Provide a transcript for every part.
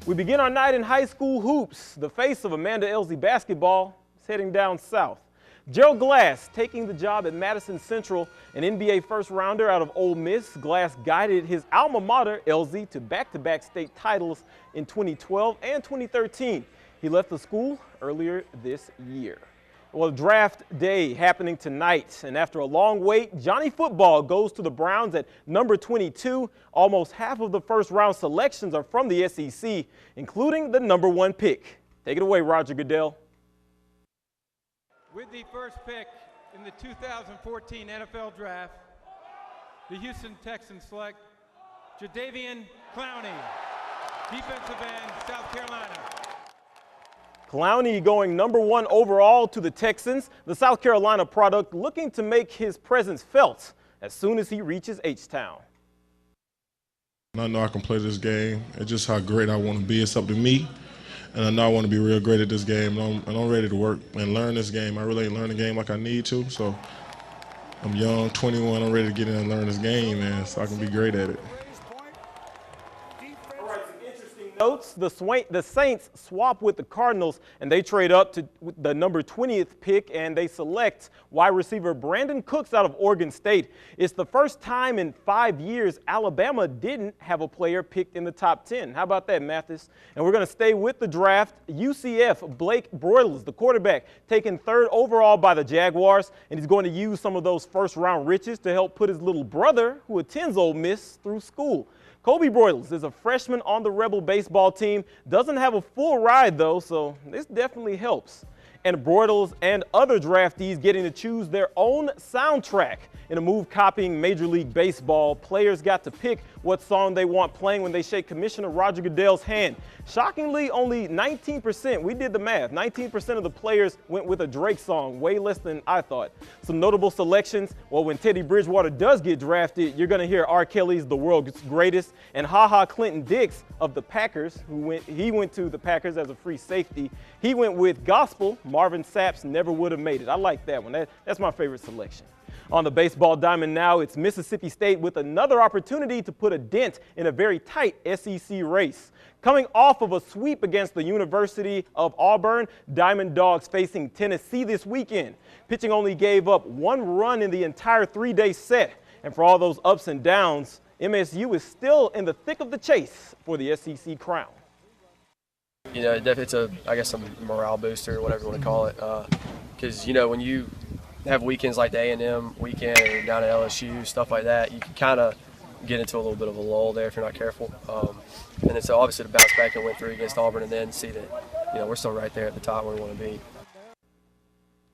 We begin our night in high school hoops. The face of Amanda Elsie basketball is heading down south. Gerald Glass taking the job at Madison Central, an NBA first-rounder out of Ole Miss. Glass guided his alma mater, Elsie, to back-to-back state titles in 2012 and 2013. He left the school earlier this year. Well, draft day happening tonight, and after a long wait, Johnny Football goes to the Browns at number 22. Almost half of the first-round selections are from the SEC, including the number 1 pick. Take it away, Roger Goodell. With the first pick in the 2014 NFL Draft, the Houston Texans select Jadeveon Clowney, defensive end, South Carolina. Clowney going number 1 overall to the Texans, the South Carolina product looking to make his presence felt as soon as he reaches H-Town. I know I can play this game. It's just how great I want to be. It's up to me. And I know I want to be real great at this game. And I'm ready to work and learn this game. I really ain't learned the game like I need to. So I'm young, 21. I'm ready to get in and learn this game, man, so I can be great at it. Notes, the Saints swap with the Cardinals, and they trade up to the number 20th pick, and they select wide receiver Brandon Cooks out of Oregon State. It's the first time in 5 years Alabama didn't have a player picked in the top 10. How about that, Mathis? And we're going to stay with the draft. UCF, Blake Bortles, the quarterback, taken 3rd overall by the Jaguars, and he's going to use some of those first-round riches to help put his little brother, who attends Ole Miss, through school. Kobe Bortles is a freshman on the Rebel baseball team. Doesn't have a full ride, though, so this definitely helps. And Bortles and other draftees getting to choose their own soundtrack. In a move copying Major League Baseball, players got to pick what song they want playing when they shake Commissioner Roger Goodell's hand. Shockingly, only 19%, we did the math, 19% of the players went with a Drake song, way less than I thought. Some notable selections, well, when Teddy Bridgewater does get drafted, you're going to hear R. Kelly's The World's Greatest, and HaHa Clinton Dix of the Packers, he went to the Packers as a free safety. He went with gospel, Marvin Sapp's Never Would Have Made It. I like that one. That's my favorite selection. On the baseball diamond now, it's Mississippi State with another opportunity to put a dent in a very tight SEC race. Coming off of a sweep against the University of Auburn, Diamond Dogs facing Tennessee this weekend. Pitching only gave up 1 run in the entire 3-day set. And for all those ups and downs, MSU is still in the thick of the chase for the SEC crown. You know, it's I guess a morale booster, whatever you want to call it. Because, you know, when you have weekends like the A&M weekend or down at LSU, stuff like that, you can kind of get into a little bit of a lull there if you're not careful. And then so obviously to bounce back and win 3 against Auburn and then see that, you know, we're still right there at the top where we want to be.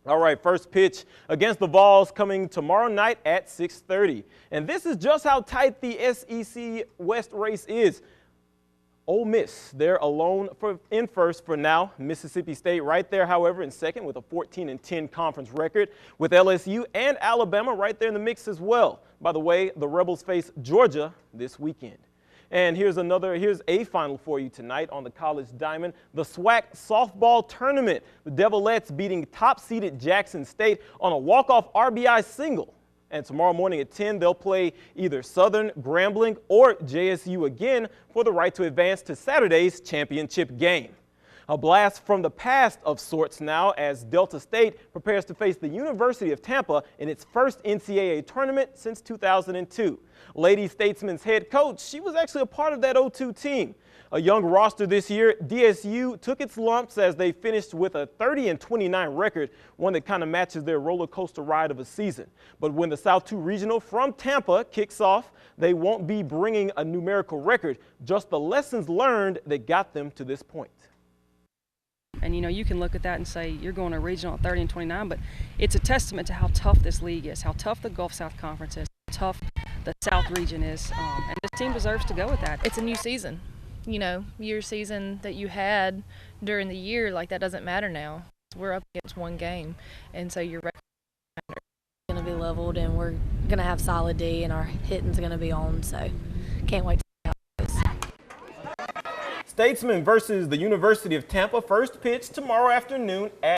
All right, first pitch against the Vols coming tomorrow night at 6:30. And this is just how tight the SEC West race is. Ole Miss, they're alone in first for now. Mississippi State right there, however, in second with a 14-10 conference record, with LSU and Alabama right there in the mix as well. By the way, the Rebels face Georgia this weekend. And here's a final for you tonight on the College Diamond, the SWAC softball tournament. The Devilettes beating top-seeded Jackson State on a walk-off RBI single. And tomorrow morning at 10, they'll play either Southern, Grambling, or JSU again for the right to advance to Saturday's championship game. A blast from the past of sorts now as Delta State prepares to face the University of Tampa in its first NCAA tournament since 2002. Lady Statesman's head coach, she was actually a part of that 02 team. A young roster this year, DSU took its lumps as they finished with a 30-29 record, one that kind of matches their roller coaster ride of a season. But when the South 2 Regional from Tampa kicks off, they won't be bringing a numerical record, just the lessons learned that got them to this point. And, you know, you can look at that and say you're going to regional at 30-29, but it's a testament to how tough this league is, how tough the Gulf South Conference is, how tough the South region is, and this team deserves to go with that. It's a new season. You know, your season that you had during the year, like, that doesn't matter now. We're up against 1 game, and so your record is going to be leveled, and we're going to have solid D, and our hitting's going to be on, so can't wait to see how it goes. Statesman versus the University of Tampa, first pitch tomorrow afternoon at